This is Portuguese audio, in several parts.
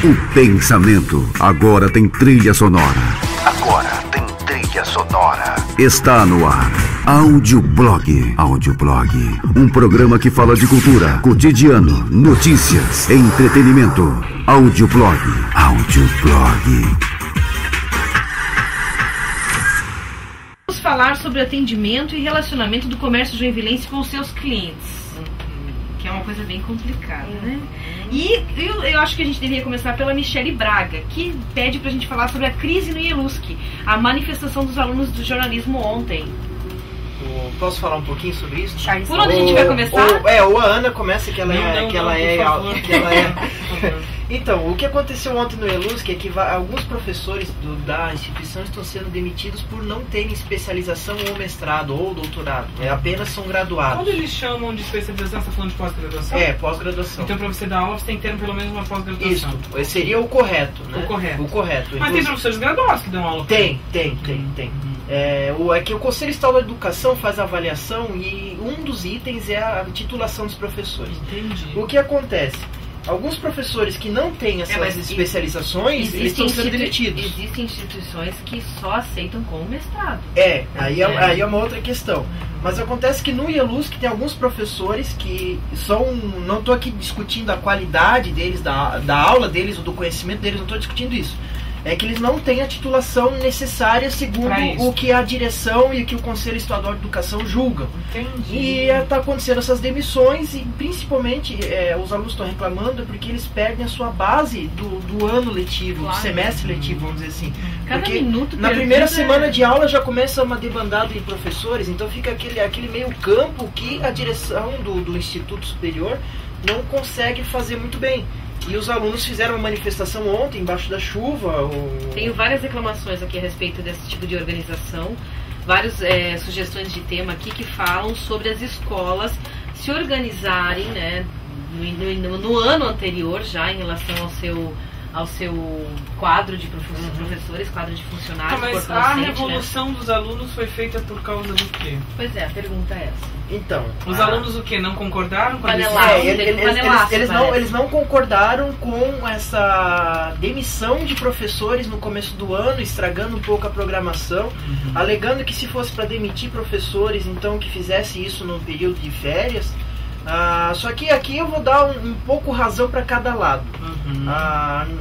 O pensamento agora tem trilha sonora. Está no ar. Audioblog. Um programa que fala de cultura, cotidiano, notícias, entretenimento. Audioblog. Vamos falar sobre atendimento e relacionamento do comércio joinvilense com os seus clientes. Que é uma coisa bem complicada, né? E eu acho que a gente deveria começar pela Michele Braga, que pede pra gente falar sobre a crise no IELUSC, a manifestação dos alunos do jornalismo ontem. Posso falar um pouquinho sobre isso? Por onde a gente vai começar? Ou a Ana começa, que ela é. Então, o que aconteceu ontem no IELUSC é que alguns professores da instituição estão sendo demitidos por não terem especialização ou mestrado ou doutorado. Apenas são graduados. Quando eles chamam de especialização, você está falando de pós-graduação? Pós-graduação. Então, para você dar aula, você tem que ter pelo menos uma pós-graduação. Isso, seria o correto, né? O correto. Mas tem professores graduados que dão aula? Tem. É que o Conselho Estadual de Educação faz a avaliação e um dos itens é a titulação dos professores. Entendi. O que acontece? Alguns professores que não têm essas especializações, eles estão sendo demitidos. Existem instituições que só aceitam com mestrado. Aí é uma outra questão. Mas acontece que no IELUSC tem alguns professores que são... Não estou aqui discutindo a qualidade deles, da aula deles ou do conhecimento deles, não estou discutindo isso. É que eles não têm a titulação necessária segundo o que a direção e o que o Conselho Estadual de Educação julgam. Entendi. E está acontecendo essas demissões e principalmente os alunos estão reclamando porque eles perdem a sua base do ano letivo, do semestre letivo, vamos dizer assim. Porque na primeira semana de aula já começa uma debandada de professores, então fica aquele meio campo que a direção do Instituto Superior não consegue fazer muito bem. E os alunos fizeram uma manifestação ontem, embaixo da chuva. Tenho várias reclamações aqui a respeito desse tipo de organização, várias sugestões de tema aqui que falam sobre as escolas se organizarem, né, no ano anterior já em relação ao seu quadro de professores, quadro de funcionários. Mas a revolução dos alunos foi feita por causa do quê? Pois é, a pergunta é essa. Então, os alunos o quê? Não concordaram com a decisão? Eles não concordaram com essa demissão de professores no começo do ano, estragando um pouco a programação, alegando que se fosse para demitir professores, então que fizesse isso no período de férias. Só que aqui eu vou dar um pouco razão para cada lado.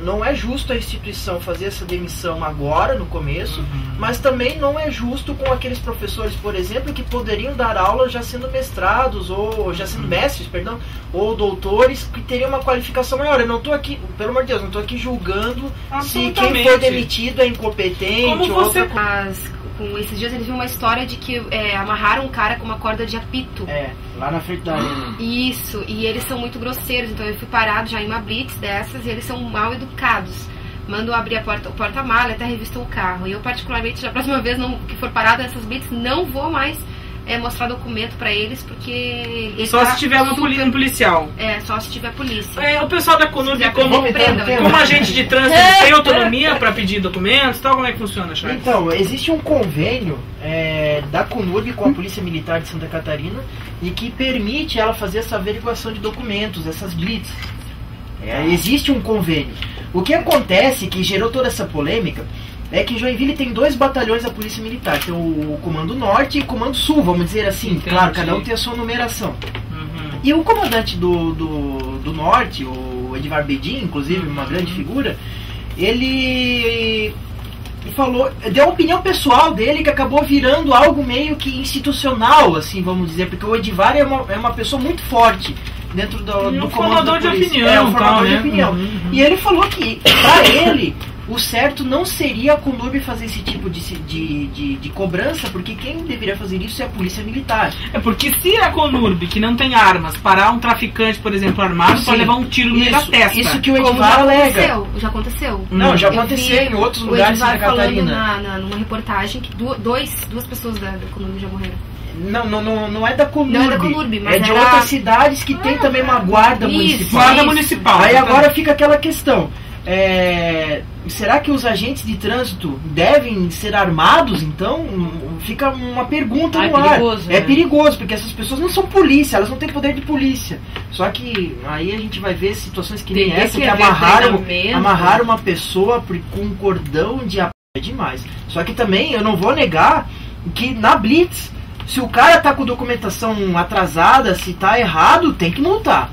Não é justo a instituição fazer essa demissão agora, no começo, mas também não é justo com aqueles professores, por exemplo, que poderiam dar aula já sendo mestrados, ou já sendo mestres, perdão, ou doutores, que teriam uma qualificação maior. Eu não estou aqui, pelo amor de Deus, não estou aqui julgando se quem foi demitido é incompetente ou outra coisa. Com esses dias eles viram uma história de que amarraram um cara com uma corda de apito. Lá na frente da arena. Isso, e eles são muito grosseiros, então eu fui parado já em uma blitz dessas e eles são mal educados. Mandam abrir o porta-mala, até revistam o carro. E eu particularmente, da próxima vez que for parado nessas blitz, não vou mais mostrar documento pra eles, porque... Só se tiver um policial. Só se tiver polícia. O pessoal da CONURB, como agente de trânsito, tem autonomia pra pedir documentos, tal? Como é que funciona, Charles? Então, existe um convênio da CONURB com a Polícia Militar de Santa Catarina e que permite ela fazer essa averiguação de documentos, essas blitz. Existe um convênio. O que acontece, que gerou toda essa polêmica, é que em Joinville tem 2 batalhões da Polícia Militar. Tem o Comando Norte e o Comando Sul, vamos dizer assim. Entendi. Claro, cada um tem a sua numeração. E o comandante do Norte, o Edvar Bedin, inclusive, uma grande figura, ele falou, deu a opinião pessoal dele que acabou virando algo meio que institucional, assim, vamos dizer, porque o Edvar é uma pessoa muito forte dentro do comando da polícia. Um formador de opinião. E ele falou que, para ele, o certo não seria a CONURB fazer esse tipo de cobrança, porque quem deveria fazer isso é a Polícia Militar. Porque se a CONURB, que não tem armas, parar um traficante, por exemplo, armado, pode levar um tiro no meio da testa. Isso que o Edvar alega. Já aconteceu? Não, já aconteceu em outros lugares de Santa Catarina. Numa reportagem que duas pessoas da CONURB já morreram. Não é da CONURB. Não é da CONURB, mas é de outras cidades que tem também uma guarda municipal. Guarda municipal. Aí agora fica aquela questão. será que os agentes de trânsito devem ser armados? Então, fica uma pergunta no ar. Perigoso, é perigoso, porque essas pessoas não são polícia, elas não têm poder de polícia. Só que aí a gente vai ver situações que nem essa, que amarraram uma pessoa com um cordão de apoio. É demais. Só que também eu não vou negar que na Blitz, se o cara tá com documentação atrasada, se tá errado, tem que multar.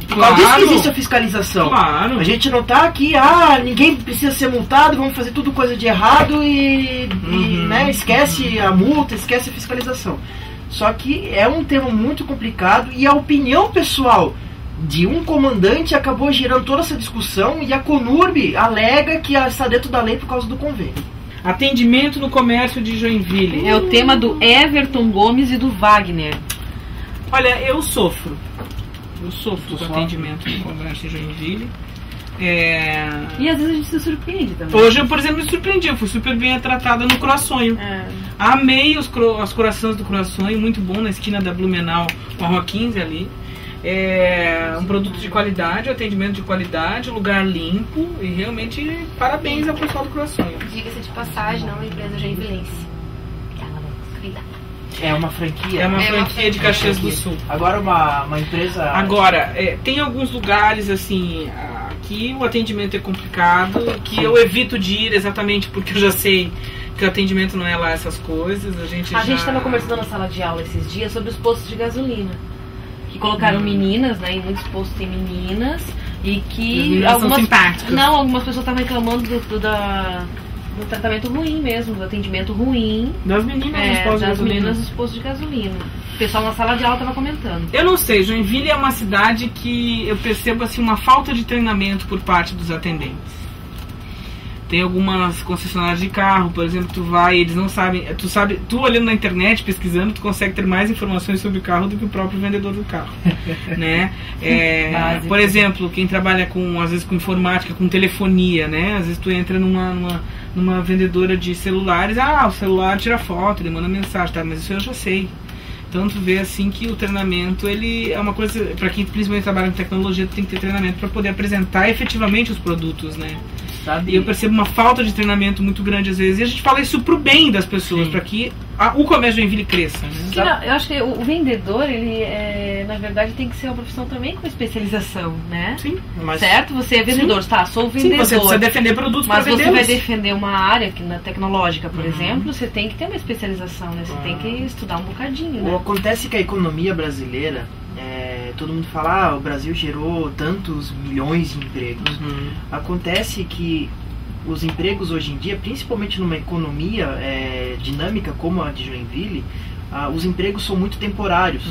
Por causa disso que existe a fiscalização. Claro. A gente não tá aqui, ninguém precisa ser multado, vamos fazer tudo coisa de errado e né, esquece a multa, esquece a fiscalização. Só que é um tema muito complicado e a opinião pessoal de um comandante acabou gerando toda essa discussão e a Conurb alega que está dentro da lei por causa do convênio. Atendimento no comércio de Joinville. É o tema do Everton Gomes e do Wagner. Olha, eu sofro com atendimento no comércio de Joinville. E às vezes a gente se surpreende também. Hoje eu, por exemplo, me surpreendi. Eu fui super bem tratada no croissonho. Amei as croissants do croissonho, muito bom, na esquina da Blumenau com a Rua 15 ali. Um produto de qualidade, atendimento de qualidade, lugar limpo e realmente parabéns ao pessoal do croissonho. Diga-se de passagem, não é uma empresa joinvilense. É uma franquia? É uma franquia de Caxias do Sul. Agora uma empresa... Agora, tem alguns lugares assim, que o atendimento é complicado, que eu evito de ir exatamente porque eu já sei que o atendimento não é lá essas coisas. A gente estava conversando na sala de aula esses dias sobre os postos de gasolina. Que colocaram meninas, né? Em muitos postos tem meninas. E que algumas são simpáticas. Não, algumas pessoas estavam reclamando do tratamento ruim mesmo, do atendimento ruim. Das meninas dos postos de gasolina. O pessoal na sala de aula estava comentando. Eu não sei, Joinville é uma cidade que eu percebo assim, uma falta de treinamento por parte dos atendentes. Tem algumas concessionárias de carro, por exemplo, tu vai, eles não sabem, tu olhando na internet, pesquisando, tu consegue ter mais informações sobre o carro do que o próprio vendedor do carro, né? Por exemplo, quem trabalha às vezes com informática, com telefonia, né? Às vezes tu entra numa vendedora de celulares, o celular tira foto, ele manda mensagem, tá? Mas isso eu já sei. Então tu vê assim que o treinamento, ele é uma coisa, para quem principalmente trabalha com tecnologia, tu tem que ter treinamento para poder apresentar efetivamente os produtos, né? E eu percebo uma falta de treinamento muito grande às vezes. E a gente fala isso pro bem das pessoas, para que o comércio de Joinville cresça, né? Eu acho que o vendedor, ele na verdade tem que ser uma profissão também com especialização, né? Sim. Certo? Você é vendedor, sou vendedor. Sim, você precisa defender produtos para vendê-los. Mas você vai defender uma área, na tecnológica, por exemplo, você tem que ter uma especialização, né? Você tem que estudar um bocadinho, né? Acontece que a economia brasileira, todo mundo fala, o Brasil gerou tantos milhões de empregos. Acontece que os empregos hoje em dia, principalmente numa economia dinâmica como a de Joinville, os empregos são muito temporários.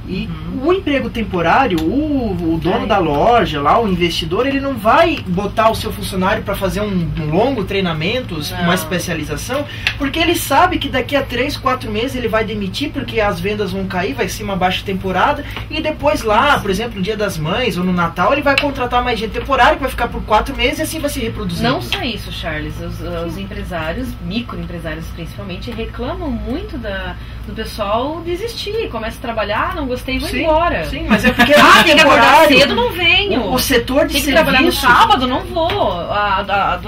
E o emprego temporário, o dono da loja, lá, o investidor, ele não vai botar o seu funcionário para fazer um longo treinamento, uma especialização, porque ele sabe que daqui a 3, 4 meses ele vai demitir, porque as vendas vão cair, vai ser uma baixa temporada, e depois lá, por exemplo, no Dia das Mães ou no Natal, ele vai contratar mais gente temporária, que vai ficar por 4 meses e assim vai se reproduzir. Não só isso, Charles, os empresários, microempresários principalmente, reclamam muito do pessoal desistir, começa a trabalhar, não gostei, vou embora. Sim, mas é porque tem que acordar cedo, não venho. O setor de tem que trabalhar no sábado, não vou. A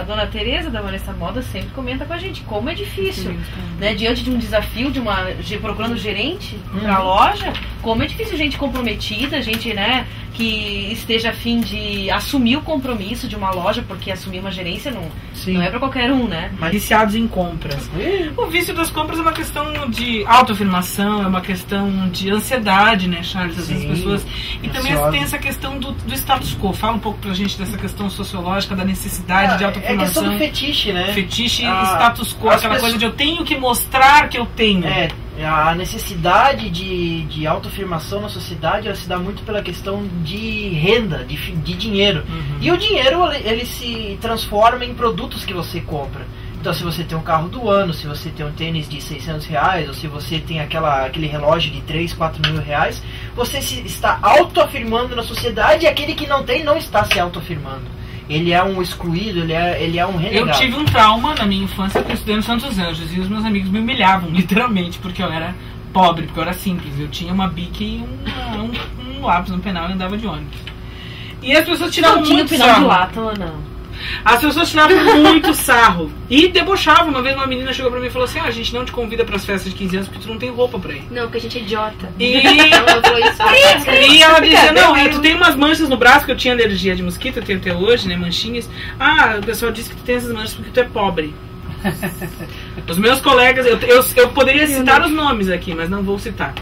dona Tereza da Vanessa Moda sempre comenta com a gente como é difícil, né? Diante de um desafio de procurando gerente para a loja, como é difícil, gente comprometida, gente, né, que esteja a fim de assumir o compromisso de uma loja, porque assumir uma gerência não é para qualquer um, né? Mas viciados em compras. O vício das compras é uma questão de autoafirmação, é uma questão de ansiedade, né, Charles? As pessoas. E também tem essa questão do status quo. Fala um pouco pra gente dessa questão sociológica, da necessidade de autoafirmação. É questão do fetiche, né? Fetiche e status quo, aquela coisa de eu tenho que mostrar que eu tenho. A necessidade de autoafirmação na sociedade, ela se dá muito pela questão de renda, de dinheiro. E o dinheiro, ele se transforma em produtos que você compra. Então, se você tem um carro do ano, se você tem um tênis de R$600, ou se você tem aquele relógio de 3, 4 mil reais, você está autoafirmando na sociedade, e aquele que não tem não está se autoafirmando. Ele é um excluído, ele é um renegado. Eu tive um trauma na minha infância, porque eu estudei no Santos Anjos, e os meus amigos me humilhavam, literalmente, porque eu era pobre, porque eu era simples. Eu tinha uma bique e um lápis no penal e andava de ônibus. E as pessoas tiravam Não tinha muito final de sarro. lata ou não? As pessoas tiravam muito sarro. E debochavam. Uma vez uma menina chegou pra mim e falou assim: a gente não te convida pras festas de 15 anos porque tu não tem roupa pra ir. Não, porque a gente é idiota. E, Ela falou isso. e ela dizia: não, tu tem umas manchas no braço, que eu tinha alergia de mosquito, eu tenho até hoje, né, manchinhas. Ah, o pessoal disse que tu tem essas manchas porque tu é pobre. Os meus colegas, eu poderia citar os nomes aqui, mas não vou citar.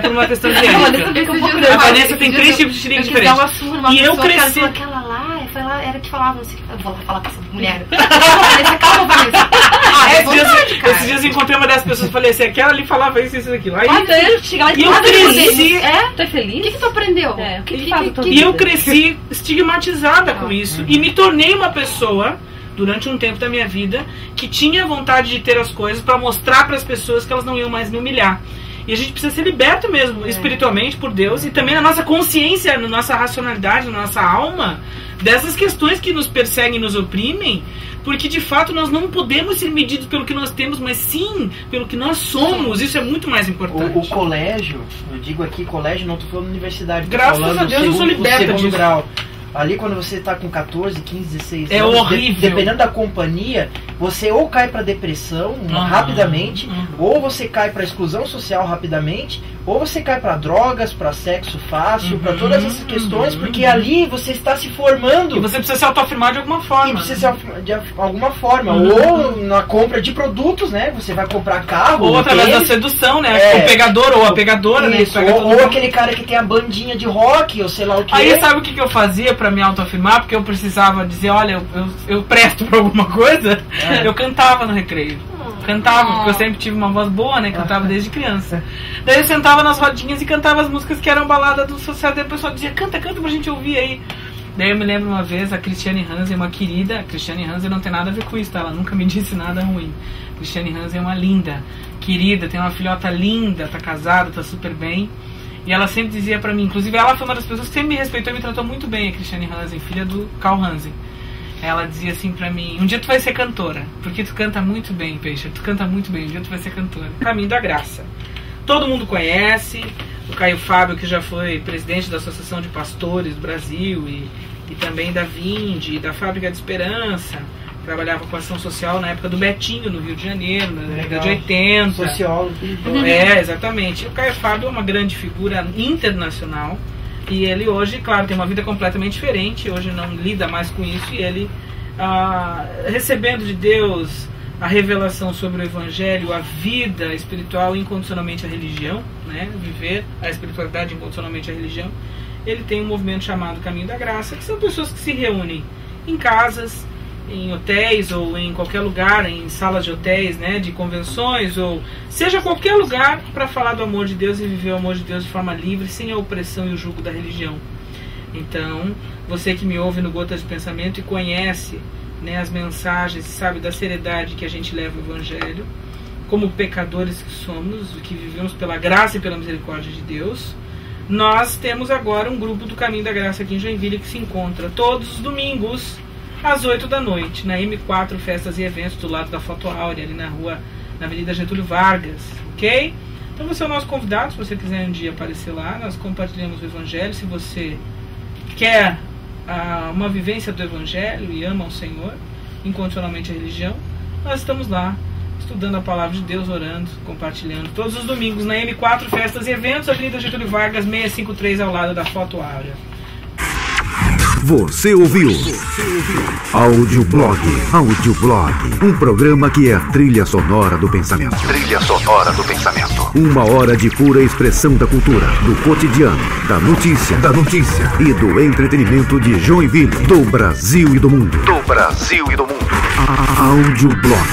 Por uma questão de ética. A Vanessa tem 3 tipos de xerique diferentes. E eu cresci. Aquela lá, era que falava, assim, eu vou lá falar com essa mulher. Vanessa, calma, Vanessa. Esses dias eu encontrei uma dessas pessoas e falei assim: aquela ali falava isso, isso, aquilo. Aí, e eu cresci. Tu é feliz? O que tu aprendeu? E eu cresci estigmatizada com isso. E me tornei uma pessoa, durante um tempo da minha vida, que tinha vontade de ter as coisas pra mostrar pras pessoas que elas não iam mais me humilhar. E a gente precisa ser liberto mesmo, espiritualmente, por Deus, e também na nossa consciência, na nossa racionalidade, na nossa alma, dessas questões que nos perseguem e nos oprimem, porque de fato nós não podemos ser medidos pelo que nós temos, mas sim pelo que nós somos. Isso é muito mais importante. O colégio, eu digo aqui colégio, não estou falando universidade. Graças a Deus eu sou liberta disso. Grau. Ali quando você está com 14, 15, 16 anos, é horrível. Dependendo da companhia, você ou cai para depressão rapidamente, ou você cai para exclusão social rapidamente, ou você cai para drogas, para sexo fácil, para todas essas questões, porque ali você está se formando. E você precisa se autoafirmar de alguma forma. E precisa se autoafirmar de alguma forma. Ou na compra de produtos, né? Você vai comprar carro. Ou através da sedução, né? O pegador ou a pegadora, isso, né? Ou aquele cara que tem a bandinha de rock, ou sei lá o que. Aí sabe o que eu fazia pra me autoafirmar? Porque eu precisava dizer, olha, eu presto pra alguma coisa. Eu cantava no recreio. Cantava, porque eu sempre tive uma voz boa, né? Cantava desde criança. Daí eu sentava nas rodinhas e cantava as músicas que eram balada do social. Daí o pessoal dizia, canta pra gente ouvir aí. Daí eu me lembro uma vez, a Cristiane Hansen, uma querida. A Cristiane Hansen não tem nada a ver com isso, tá? Ela nunca me disse nada ruim. A Cristiane Hansen é uma linda, querida, tem uma filhota linda, tá casada, tá super bem. E ela sempre dizia pra mim, inclusive ela foi uma das pessoas que sempre me respeitou e me tratou muito bem, a Cristiane Hansen, filha do Carl Hansen. Ela dizia assim pra mim, um dia tu vai ser cantora, porque tu canta muito bem, Peixe, tu canta muito bem, um dia tu vai ser cantora. Caminho da Graça. Todo mundo conhece, o Caio Fábio, que já foi presidente da Associação de Pastores do Brasil e também da Vinde, da Fábrica de Esperança. Trabalhava com ação social na época do Betinho, no Rio de Janeiro, na década de 80. Sociólogo. Exatamente. O Caio Fábio é uma grande figura internacional. E ele hoje, claro, tem uma vida completamente diferente. Hoje não lida mais com isso. E ele, recebendo de Deus a revelação sobre o Evangelho, a vida espiritual incondicionalmente à religião, né? Viver a espiritualidade incondicionalmente à religião. Ele tem um movimento chamado Caminho da Graça, que são pessoas que se reúnem em casas, em hotéis ou em qualquer lugar, em salas de hotéis, né, de convenções, ou seja, qualquer lugar, para falar do amor de Deus e viver o amor de Deus de forma livre, sem a opressão e o jugo da religião. Então, você que me ouve no Gotas de Pensamento e conhece, né, as mensagens, sabe da seriedade que a gente leva o Evangelho, como pecadores que somos, que vivemos pela graça e pela misericórdia de Deus, nós temos agora um grupo do Caminho da Graça aqui em Joinville que se encontra todos os domingos às 8 da noite, na M4 Festas e Eventos, do lado da Foto Áurea, ali na rua, na Avenida Getúlio Vargas, ok? Então você é o nosso convidado, se você quiser um dia aparecer lá, nós compartilhamos o Evangelho. Se você quer uma vivência do Evangelho e ama o Senhor, incondicionalmente a religião, nós estamos lá, estudando a Palavra de Deus, orando, compartilhando, todos os domingos, na M4 Festas e Eventos, Avenida Getúlio Vargas, 653, ao lado da Foto Áurea. Você ouviu Audioblog, um programa que é a trilha sonora do pensamento. Trilha sonora do pensamento. 1 hora de pura expressão da cultura, do cotidiano, da notícia e do entretenimento de Joinville, do Brasil e do mundo. Do Brasil e do mundo. Audioblog.